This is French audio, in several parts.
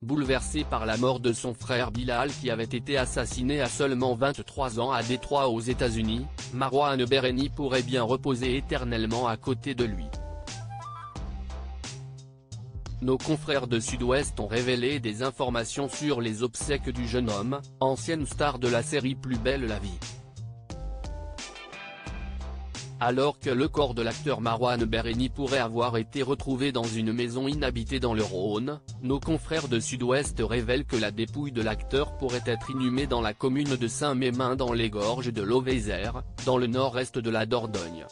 bouleversée par la mort de son frère Bilal qui avait été assassiné à seulement 23 ans à Détroit aux États-Unis, Marouane Berreni pourrait bien reposer éternellement à côté de lui. Nos confrères de Sud-Ouest ont révélé des informations sur les obsèques du jeune homme, ancienne star de la série Plus belle la vie. Alors que le corps de l'acteur Marouane Berreni pourrait avoir été retrouvé dans une maison inhabitée dans le Rhône, nos confrères de Sud-Ouest révèlent que la dépouille de l'acteur pourrait être inhumée dans la commune de Saint-Mémin dans les gorges de l'Auvézère, dans le nord-est de la Dordogne.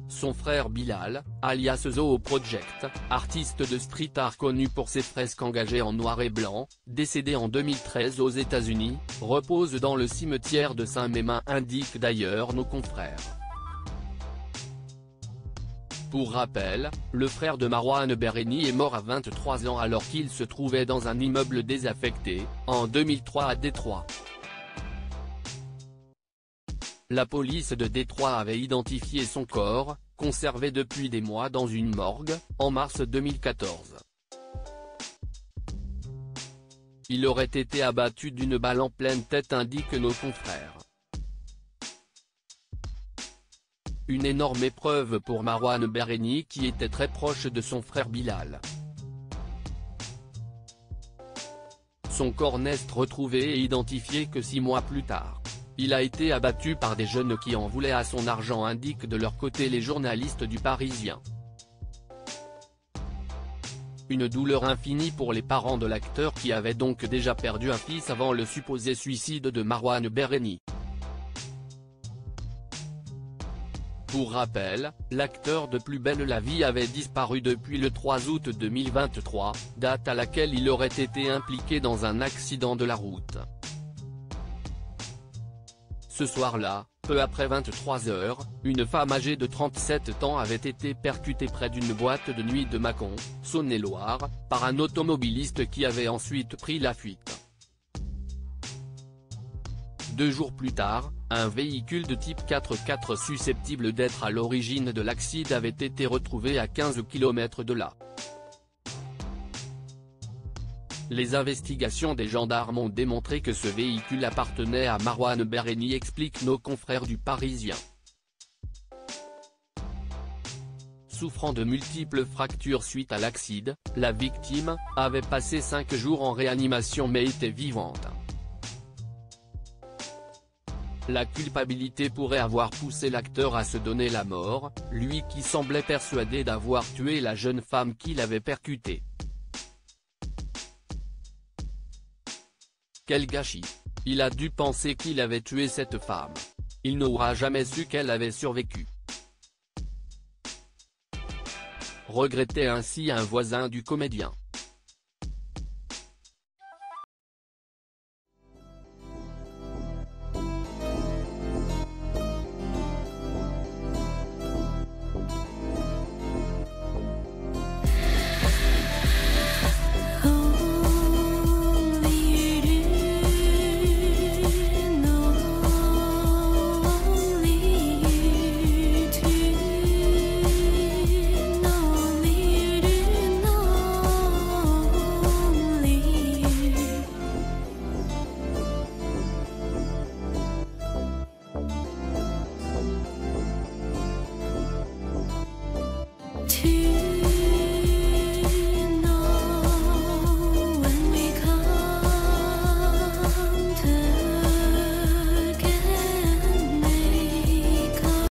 Son frère Bilal, alias Zoo Project, artiste de street art connu pour ses fresques engagées en noir et blanc, décédé en 2013 aux États-Unis, repose dans le cimetière de Saint-Mémin, indiquent d'ailleurs nos confrères. Pour rappel, le frère de Marouane Berreni est mort à 23 ans alors qu'il se trouvait dans un immeuble désaffecté, en 2003 à Détroit. La police de Détroit avait identifié son corps, conservé depuis des mois dans une morgue, en mars 2014. Il aurait été abattu d'une balle en pleine tête, indiquent nos confrères. Une énorme épreuve pour Marouane Berreni qui était très proche de son frère Bilal. Son corps n'est retrouvé et identifié que 6 mois plus tard. Il a été abattu par des jeunes qui en voulaient à son argent, indiquent de leur côté les journalistes du Parisien. Une douleur infinie pour les parents de l'acteur qui avait donc déjà perdu un fils avant le supposé suicide de Marouane Berreni. Pour rappel, l'acteur de Plus belle la vie avait disparu depuis le 3 août 2023, date à laquelle il aurait été impliqué dans un accident de la route. Ce soir-là, peu après 23 h, une femme âgée de 37 ans avait été percutée près d'une boîte de nuit de Mâcon, Saône-et-Loire, par un automobiliste qui avait ensuite pris la fuite. 2 jours plus tard, un véhicule de type 4x4 susceptible d'être à l'origine de l'accident avait été retrouvé à 15 km de là. Les investigations des gendarmes ont démontré que ce véhicule appartenait à Marouane Berreni, expliquent nos confrères du Parisien. Souffrant de multiples fractures suite à l'accident, la victime avait passé 5 jours en réanimation mais était vivante. La culpabilité pourrait avoir poussé l'acteur à se donner la mort, lui qui semblait persuadé d'avoir tué la jeune femme qu'il avait percutée. Quel gâchis! Il a dû penser qu'il avait tué cette femme. Il n'aura jamais su qu'elle avait survécu. Regrettait ainsi un voisin du comédien. To